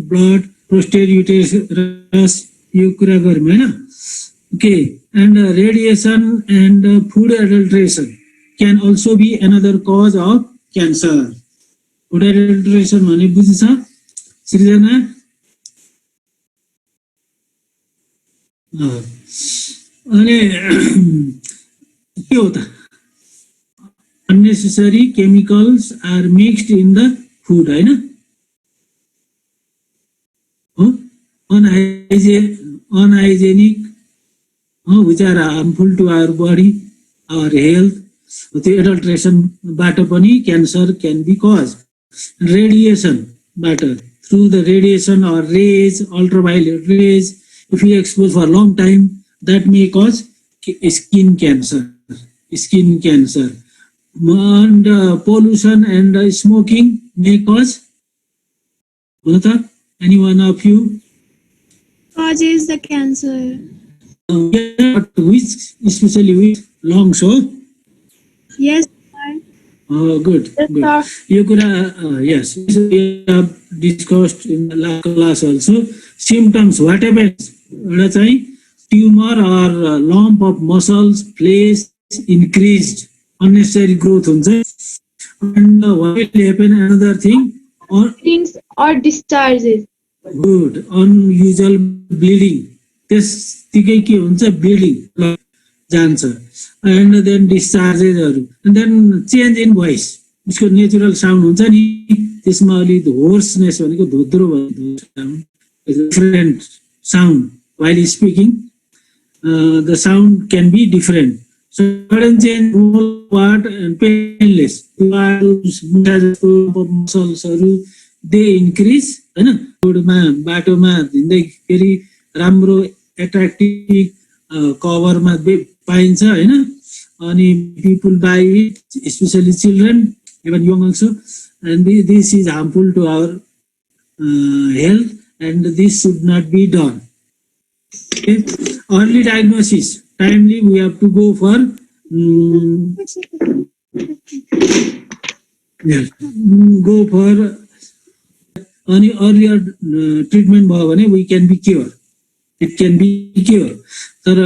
blood, prostate, uterus, यो कुरा गरौँ हैन. Okay, and radiation and food adulteration can also be another cause of cancer. Food adulteration भने बुझ्छ सृजना? अनि के हो त? Unnecessary chemicals are mixed in the food, हैन? हो? Unhygienic, which are harmful to our body, our health. The adulteration बाट पनि cancer can be caused. Radiation matter, through the radiation or rays, ultraviolet rays, if you expose for a long time, that may cause skin cancer. Skin cancer. And pollution and smoking may cause. Any one of you? Causes the cancer. Yeah, which, especially with lungs, so? Yes, sir. Oh, good. Yes, good. sir. You could, yes, we have discussed in the last class also. Symptoms, what happens? Tumor or lump of muscles, flesh increased, unnecessary growth. And what will happen? Another thing, or Things or discharges. good, unusual bleeding. त्यतिकै के हुन्छ, bleeding जान्छ. And then डिस्चार्जेसहरू, and then change in voice. उसको natural sound हुन्छ नि, त्यसमा अलि होर्सनेस भनेको धोद्रो भएको sound, different sound while speaking. The sound can be different. Sudden change, what and painless. मसल्सहरू दे इन्क्रिज हैन. रोडमा बाटोमा हिँड्दै फेरि राम्रो एट्र्याक्टिभ कभरमा पाइन्छ हैन. अनि people buy it, especially children, even young also. And this is harmful to our health and this should not be done. Early diagnosis, timely we have to go for अनि अर्लियर ट्रिटमेन्ट भयो भने we can be cure. It can be cured. तर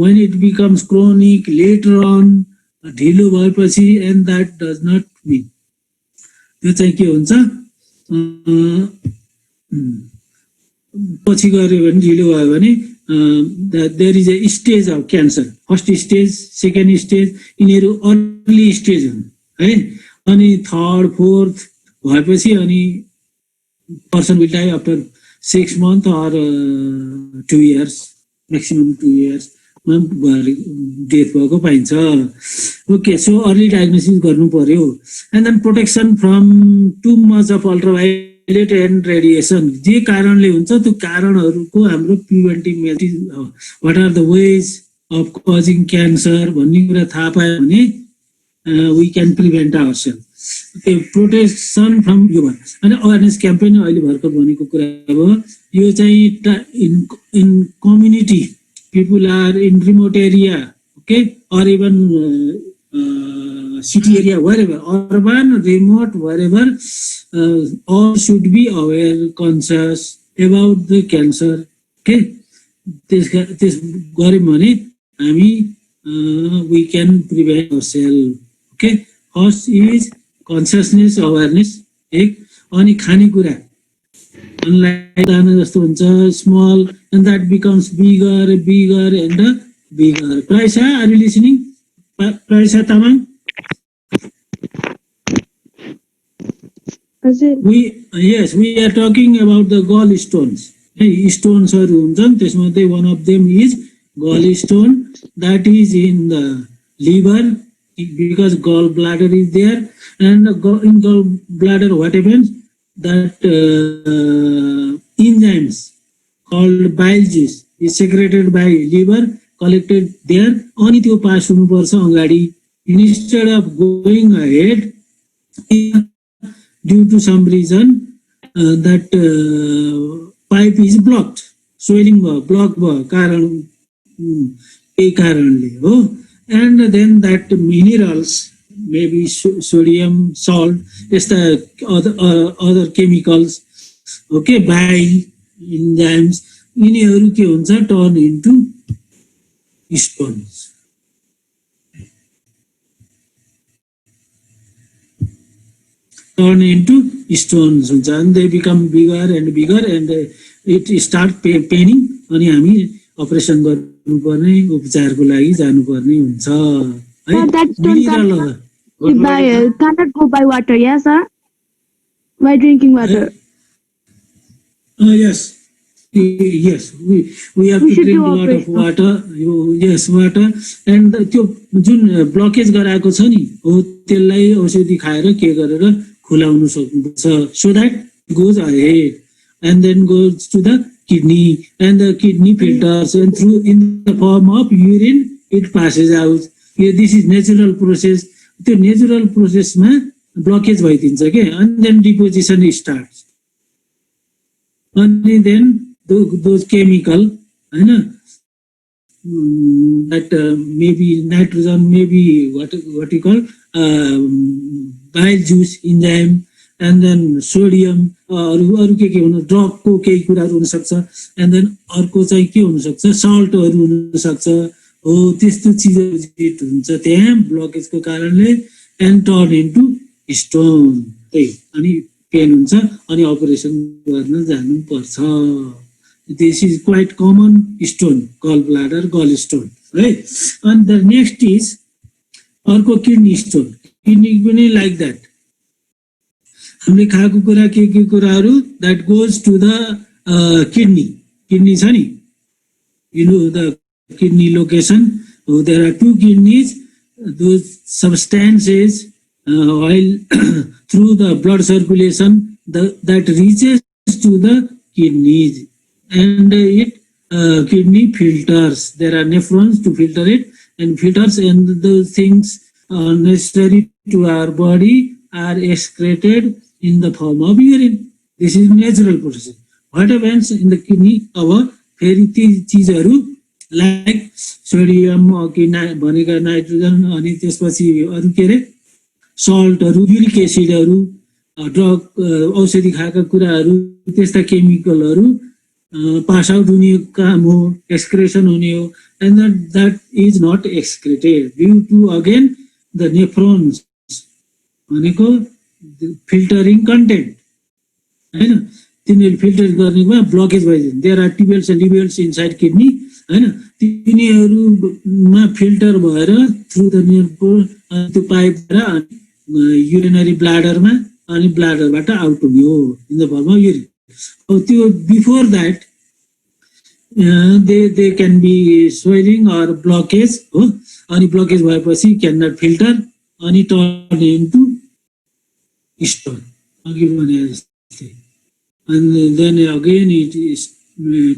when it becomes chronic later on, ढिलो भएपछि, and that does not mean. त्यो चाहिँ के हुन्छ, पछि गऱ्यो भने ढिलो भयो भने there is a stage of cancer. First stage, second stage, यिनीहरू अर्ली स्टेज हुन् है. अनि थर्ड फोर्थ भएपछि अनि person will die after 6 months or 2 years, maximum 2 years, death भएको पाइन्छ. ओके, सो अर्ली डायग्नोसिस गर्नु पर्यो. And then protection from too much of ultraviolet and radiation. जे कारणले हुन्छ त्यो कारणहरूको हाम्रो preventive method, what are the ways of causing cancer भन्ने कुरा थाहा पायो भने we can prevent ourselves. Protection from यो भयो. अनि अवेरनेस क्याम्पेन अहिले भर्खर भनेको कुरा भयो. यो चाहिँ in community, people are in remote area, okay, or even city area, wherever, urban, remote, wherever, all should be aware, conscious about the cancer. Okay, त्यस गर्यौँ भने हामी we can prevent ourselves. Okay, first is consciousness, awareness. एक, अनि खानेकुरा unlike दाना जस्तो हुन्छ, small, and that becomes bigger and bigger. Praisa, are you listening? Praisa Tamang? Yes, we are talking about the gallstones. Stones are huन्छन्, one of them is gallstone, that is in the liver, because gallbladder is there. And in gallbladder, what happens? That enzymes called bile juice is secreted by liver, collected there. Ani त्यो pass हुनुपर्छ अगाडि. Instead of going ahead, due to some reason, that pipe is blocked, swelling blocked कारण यही कारणले हो. And then that minerals, maybe sodium, salt, other chemicals okay bile enzymes यिनीहरू के हुन्छ turn into stones turn into stones हुन्छ and they become bigger and it start paining अनि हामी अपरेसन गर्नुपर्ने उपचारको लागि जानुपर्ने हुन्छ है that stone cannot go by water, yes sir, by drinking water. Yes, we have to drink a lot of water. Yes, water and त्यो जुन ब्लकेज गराएको छ नि हो त्यसलाई औषधि खाएर के गरेर खुलाउन सक्नुपर्छ so that goes ahead and then goes to the kidney and the kidney filters and through in the form of urine it passes out. This is natural process. त्यो नेचुरल प्रोसेसमा ब्लकेज भइदिन्छ के and then deposition starts. And then those chemical हैन that maybe nitrogen, maybe what you call bile juice enzyme and then sodium अरु के हुन drug को केही कुराहरु हुन सक्छ and then अर्को चाहिँ के हुन सक्छ सल्टहरु हुन सक्छ हो त्यस्तो चीजहरु जिट हुन्छ त्यहाँ ब्लकेजको कारणले and turn into stone त्यही अनि पेन हुन्छ अनि अपरेसन गर्न जानु पर्छ. This is quite common stone, gallbladder, gallstone, right? And the next is अर्को kidney stone. Kidney पनि like that. हामीले खाएको कुरा के कुराहरु that goes to the kidney. Kidney छ नि, you know the kidney location. So there are two kidneys. Those substances while through the blood circulation that reaches to the kidneys. And it kidney filters. There are nephrons to filter it and filters and those things necessary to our body are excreted in the form of urine. This is natural process. What happens in the kidney? Our फेरि ती चीजहरु like sodium भनेका nitrogen अनि त्यसपछि अरु के रे सल्टहरु uric एसिडहरु drug औषधि खाएका कुराहरु त्यस्ता केमिकलहरु pass out हुने काम हो excretion हुने हो and that is not excreted due to again the nephrons भनेको filtering content हैन तिनीहरु फिल्टर गर्नेमा ब्लकेज भइदिन्छ. There are tubules and levels inside kidney हैन तिनीहरुमा फिल्टर भएर थ्रु द nerve त्यो पाइपबाट युरिनरी ब्ल्याडरमा अनि ब्ल्याडरबाट आउट हुने हो in the form of urine. त्यो before that they can be swelling or blockage हो अनि ब्लकेज भएपछि क्यान नट फिल्टर अनि टर्न इन्टु स्टोन अघि भने जस्तै and then again it is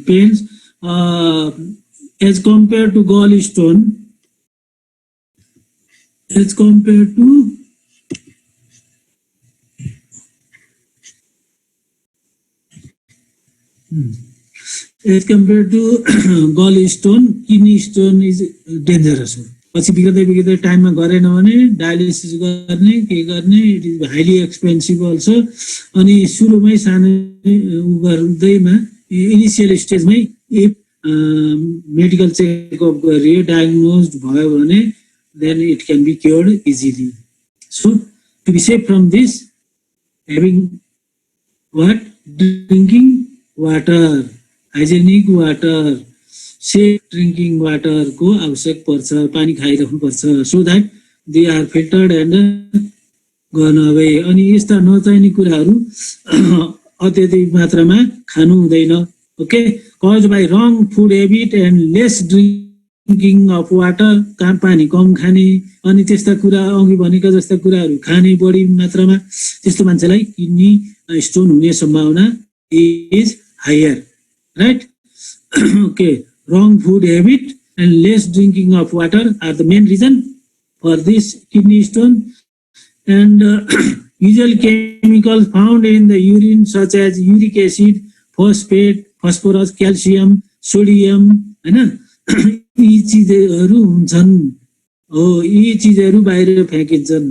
pains as compared to gallstone as compared to gallstone kidney stone is dangerous. पछि बिग्दै टाइममा गरेन भने डायलिसिस गर्ने के गर्ने it is highly expensive also. अनि सुरुमै सानो गर्दैमा इनिशियल स्टेजमै इफ मेडिकल चेकअप गरियो डायग्नोज्ड भयो भने then it can be cured easily. So to be safe from this having what drinking water hygienic water safe drinking water को आवश्यक पर्छ. पानी खाइराख्नु पर्छ so that they are filtered and गर्न अवे. अनि यस्ता नचाहिने कुराहरू अत्यधिक मात्रामा खानु हुँदैन. Okay cause by wrong food habit and lace drinking of water पानी कम खाने अनि त्यस्ता कुरा अघि भनेका जस्ता कुराहरू खाने बढी मात्रामा त्यस्तो मान्छेलाई किडनी स्टोन हुने सम्भावना is higher right. Okay wrong food habit and less drinking of water are the main reason for this kidney stone. And usual chemicals found in the urine such as uric acid, phosphate, phosphorus, calcium, sodium हैन यी चीजहरु हुन्छन् हो यी चीजहरु बाहिर फ्याँकिन्छन्.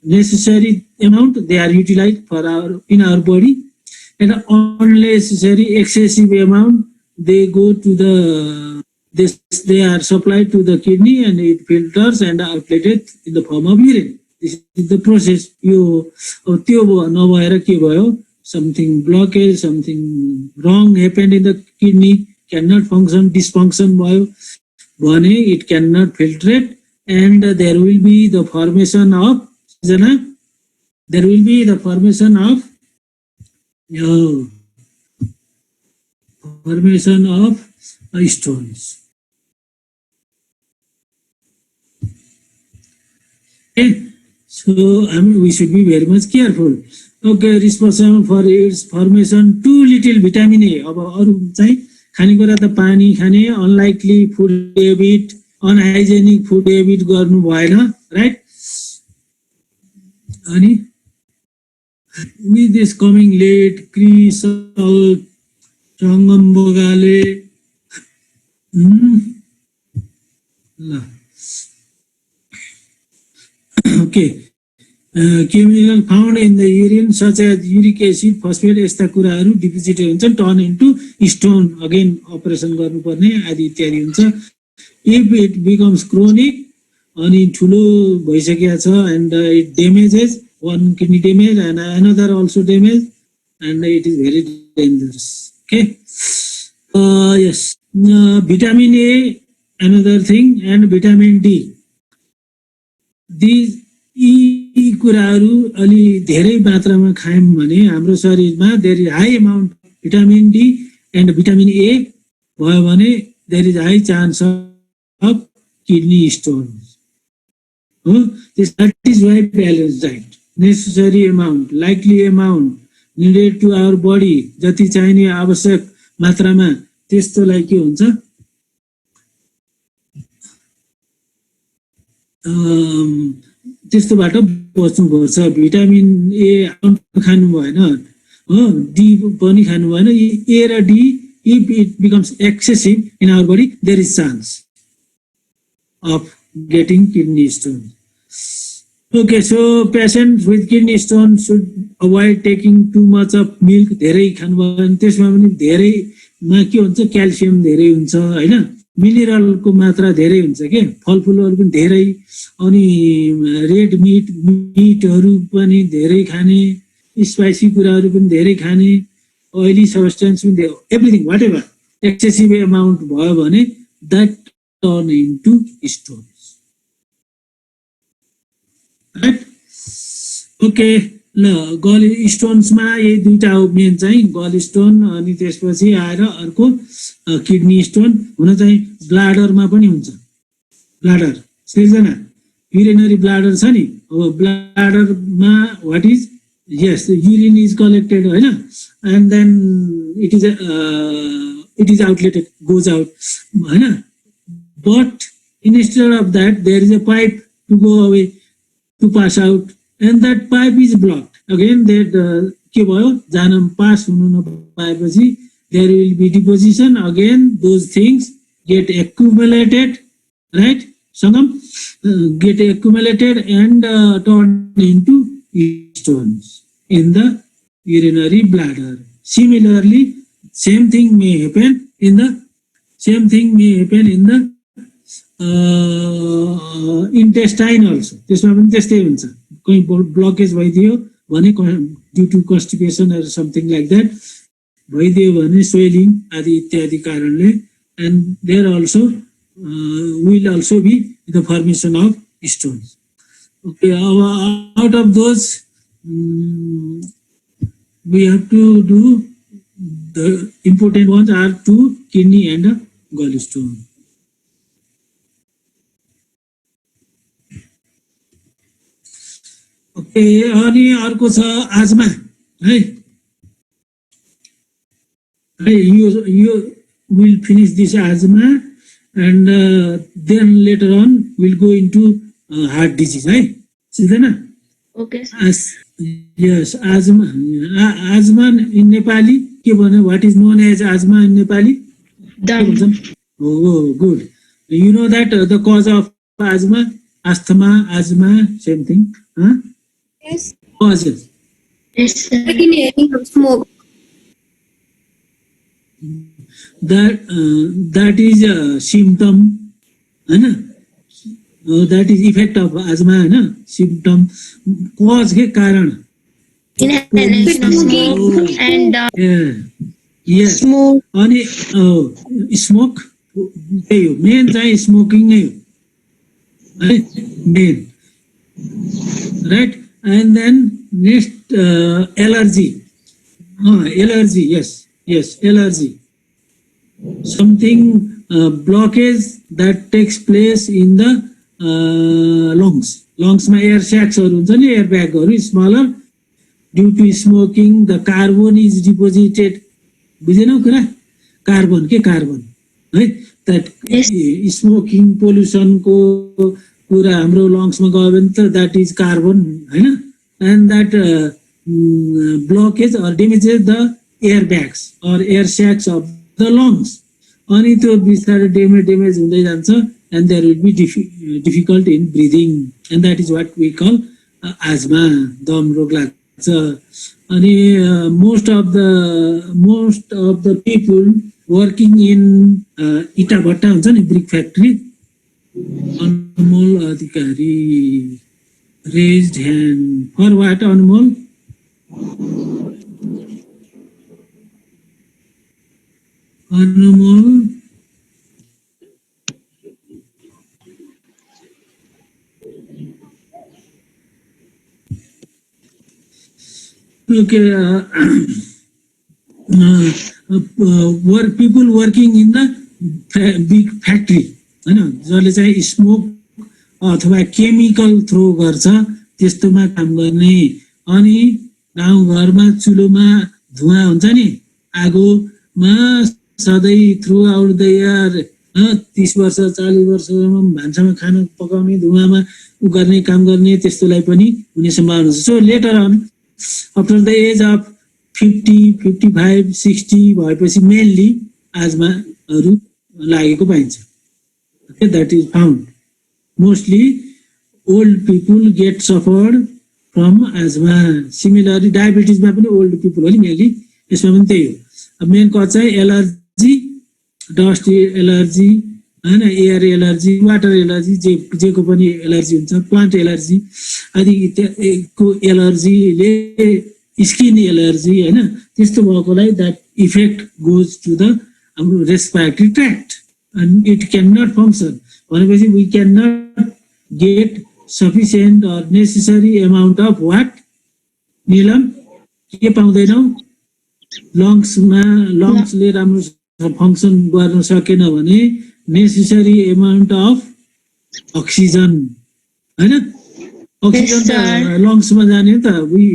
Necessary amount they are utilized for in our body and unnecessary excessive amount they go to the they are supplied to the kidney and it filters and outletted in the form of urine. This is the process. यो अब त्यो नभएर के भयो, something blockage, something wrong happened in the kidney, cannot function, dysfunction भयो भने it cannot filtrate and there will be the formation of stones. Okay, so we should be very much careful. Okay, responsible for its formation too little vitamin A. अब अरु चाहिँ खानेकुरा त पानी खाने, unlikely food habit, unhygienic food habit गर्नु भएन, right? अनि with this coming late, Krisal, Changam Bogale, okay. Chemical found in the urine such as uric acid, phosphate, यस्ता कुराहरू डिपोजिटेड हुन्छन्, turn into stone, again operation गर्नुपर्ने आदि इत्यादि हुन्छ. इफ इट बिकम्स क्रोनिक अनि ठुलो भइसकेको छ and it damages one kidney damage and another also damage and it is very dangerous. Okay. Yes. Vitamin A, another thing, and vitamin D. These कुराहरू अलि धेरै मात्रामा खायौं भने हाम्रो शरीरमा there is high amount vitamin D and vitamin A भयो भने there is high chance of kidney stones. That is why balanced diet. Necessary amount, likely amount needed to our body, जति चाहिने आवश्यक मात्रामा त्यस्तोलाई के हुन्छ त्यस्तोबाट बच्नुपर्छ. भिटामिन ए खानु भएन, डी पनि खानु भएन. ए र D if it becomes excessive in our body, there is chance of getting kidney stones. Okay, so patients with kidney stone should avoid taking too much of milk. धेरै खानु भएन, त्यसमा पनि धेरैमा के हुन्छ क्याल्सियम धेरै हुन्छ हैन, मिनरलको मात्रा धेरै हुन्छ के, फलफुलहरु पनि धेरै, अनि रेड मिटहरु पनि धेरै खाने, स्पाइसी कुराहरु पनि धेरै खाने, oily substance पनि धेरै, एभ्रीथिङ whatever excessive amount भयो भने that turn into stones. Right? Okay, ल गल स्टोन्स मा यही दुईटा हो मेन चाहिँ, गल स्टोन अनि त्यसपछि आएर अर्को किडनी स्टोन. हुन चाहिँ ब्लाडर मा पनि हुन्छ, ब्लाडर सिर्जना युरिनरी ब्लाडर छ नि, अब ब्लाडर मा what is, yes, the urine is collected हैन, and then it is outletted, goes out हैन, but instead of that there is a pipe to go away, to pass out, and that pipe is blocked. Again that के भयो, जान pass हुनु नपाएपछि there will be deposition, again those things get accumulated, right, Sangam, get accumulated and turned into stones in the urinary bladder. Similarly, same thing may happen in the intestine also. त्यसमा पनि त्यस्तै हुन्छ, कहीं blockage भइदियो भने due to constipation or something like that भइदियो भने swelling आदि इत्यादि कारणले, and there also will also be the formation of stones. Okay, out of those we have to do the important ones are two, kidney and a gallstone. Okay, अनि अर्को छ आजमा है, you will finish this asthma and then later on we'll go into heart disease है, सिद्धना. Okay. Yes, asthma in Nepali के भन्यो, what is known as asthma in Nepali? Dum. Oh, good. You know that the cause of asthma, asthma, same thing, huh? Yes. Causes. Yes. Like inhaling of smoke. that is a symptom, हैन, that is effect of asthma, हैन, symptom, cause के कारण, Inhalation of smoke and yes, smoke. अनि smoke त्यही हो, main चाहिँ smoking नै हो है, main, right. And then next allergy, allergy, yes, allergy, something blockage that takes place in the lungs मा एयर स्याक्सहरु हुन्छ नि, एयर ब्यागहरु smaller, due to smoking the carbon is deposited. बुझेनौ कुरा? कार्बन के कार्बन है, द्याट स्मोकिङ पोल्युसनको कुरा हाम्रो लङ्समा गयो भने त द्याट इज कार्बन, हैन, and that blockage or damages the air bags or air sacs of the lungs. अनि त्यो बिस्तारै डेमेज हुँदै जान्छ, and there will be difficult in breathing, and that is what we call asthma, दम रोग लाग्छ. अनि most of the people working in इटा भट्टा हुन्छ नि, brick factory, Anmol Adhikari raised hand for what? Anmol, okay, people working in the big factory, हैन, जसले चाहिँ स्मोक अथवा केमिकल थ्रो गर्छ त्यस्तोमा काम गर्ने. अनि गाउँघरमा चुलोमा धुवा हुन्छ नि, आगोमा सधैँ थ्रु आउट द इयर 30 वर्ष 40 वर्षसम्म भान्सामा खाना पकाउने, धुवामा उ गर्ने, काम गर्ने, त्यस्तोलाई पनि हुने सम्भावना हुन्छ. So later on after the age of 50, 55, 60 भएपछि मेनली आजमाहरू लागेको पाइन्छ. Okay, that is found. Mostly old people get suffered from asthma. Similarly, diabetes मा पनि old people हो नि मेनली, यसमा पनि त्यही हो. अब मेन कज चाहिँ एलर्जी, डस्ट एलर्जी, हैन, एयर एलर्जी, वाटर एलर्जी, जेको पनि एलर्जी हुन्छ, प्लान्ट एलर्जी आदि को एलर्जीले, स्किन एलर्जी, हैन, त्यस्तो भएकोलाई that effect goes to the हाम्रो respiratory tract and it cannot function. भनेपछि we cannot get sufficient or necessary amount of what? Neelam, के पाउँदैनौ? लङ्सले राम्रो फङ्सन गर्न सकेन भने नेसेसरी एमाउन्ट अफ अक्सिजन, हैन, अक्सिजन त लङ्समा जाने त. We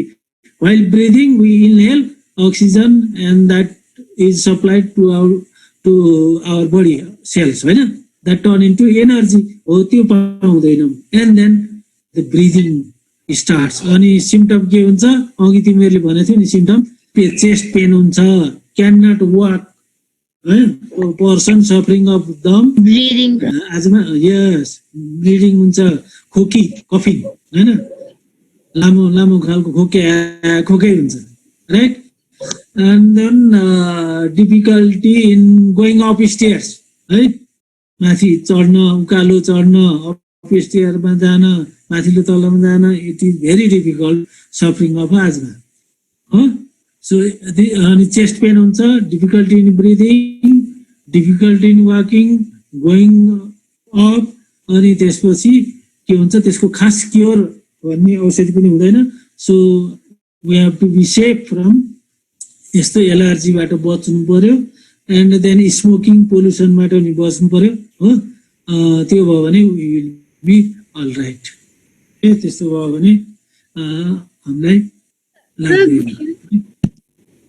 while breathing we inhale oxygen and that is supplied to our body cells, हैन, that turn into energy. हो त्यो पाउँदैनौँ. and then the breathing starts. अनि सिम्पटम के हुन्छ? अघि तिमीहरूले भनेको थियौ नि सिम्पटम, चेस्ट पेन हुन्छ, क्यान नट वाक, हैन, पर्सन सफरिङ अफ दम, Breathing. आजमा, यस, ब्लिडिङ हुन्छ, खोकी, कफिङ, हैन, लामो खालको खोकै हुन्छ, right. And then difficulty in going up stairs, है, माथि चढ्न, उकालो चढ्न, अप स्टेयरमा जान, माथिल्लो तल्लोमा जान, it is very difficult suffering of आजमा हो. सो अनि चेस्ट पेन हुन्छ, difficulty in breathing, difficulty in walking, going up. अनि त्यसपछि के हुन्छ? त्यसको खास क्योर भन्ने औषधि पनि हुँदैन. So we have to be safe from यस्तो एलर्जीबाट बच्नु पर्यो. एन्ड देन स्मोकिङ पोल्युसनबाट नि बच्नु पर्यो हो. त्यो भयो भने we will be all right. त्यस्तो भयो भने हामीलाई लाग्दैन.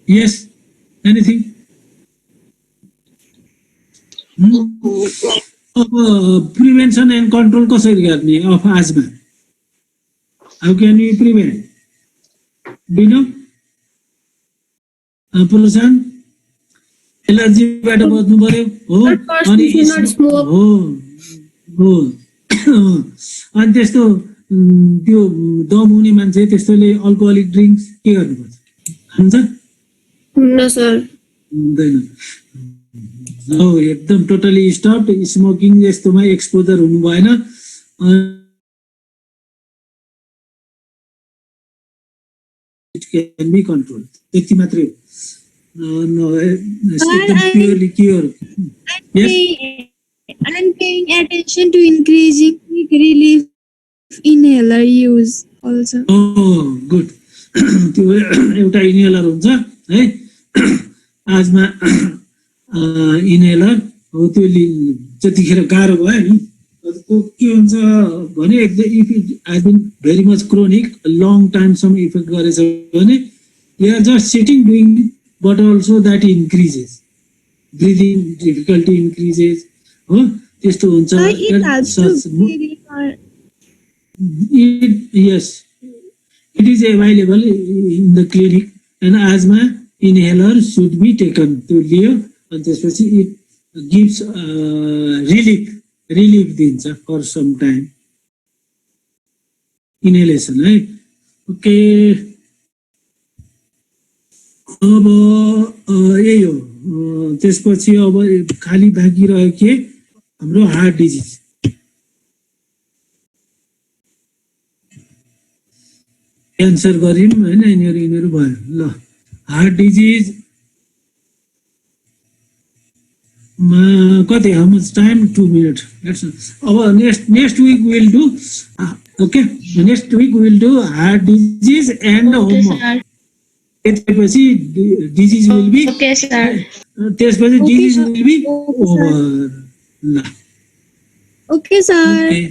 Yes, anything? अब प्रिभेन्सन एन्ड कन्ट्रोल कसरी गर्ने अफ आजमा? How can you prevent? बिनो पोल्युसन, एलर्जीबाट बच्नु पर्यो हो. अनि हो अनि त्यस्तो त्यो दम हुने मान्छे त्यस्तोले अल्कोहलिक ड्रिङ्क्स के गर्नुपर्छ? हुन्छ No, sir. हुँदैन। एकदम टोटली स्टप, स्मोकिङ यस्तोमा एक्सपोजर हुनु भएन। इट क्यान बी कन्ट्रोल, त्यति मात्रै हो। एकदम purely cure. I'm paying attention to increasing relief inhaler use also. Good. त्यो एउटा इनहेलर हुन्छ है, आजमा इनहेलर हो। त्यो जतिखेर गाह्रो भयो नि, त्यो के हुन्छ भने एकदम if it has been very much chronic, long टाइमसम्म इफेक्ट गरेछ भने they are just sitting doing, but also that increases, breathing difficulty increases हो, त्यस्तो हुन्छ। It has to be Yes, it is available in the clinic, and asthma inhaler should be taken to Leo, and त्यसपछि it gives relief दिन्छ for some time, inhalation है। Okay, अब यही हो। त्यसपछि अब खाली बाँकी रह्यो के हाम्रो हार्ट डिजिज। क्यान्सर गऱ्यौँ होइन, यिनीहरू भयो। ल, हार्ट डिजिज मा कति, हाउ मच टाइम? 2 minutes। अब next week will do, okay, next week will do heart disease and Okay, होमवर्क। sir. त्यसपछि disease will be, Okay, sir. त्यसपछि disease sir. Will be Okay, sir. Over. ल, Okay, sir. Okay.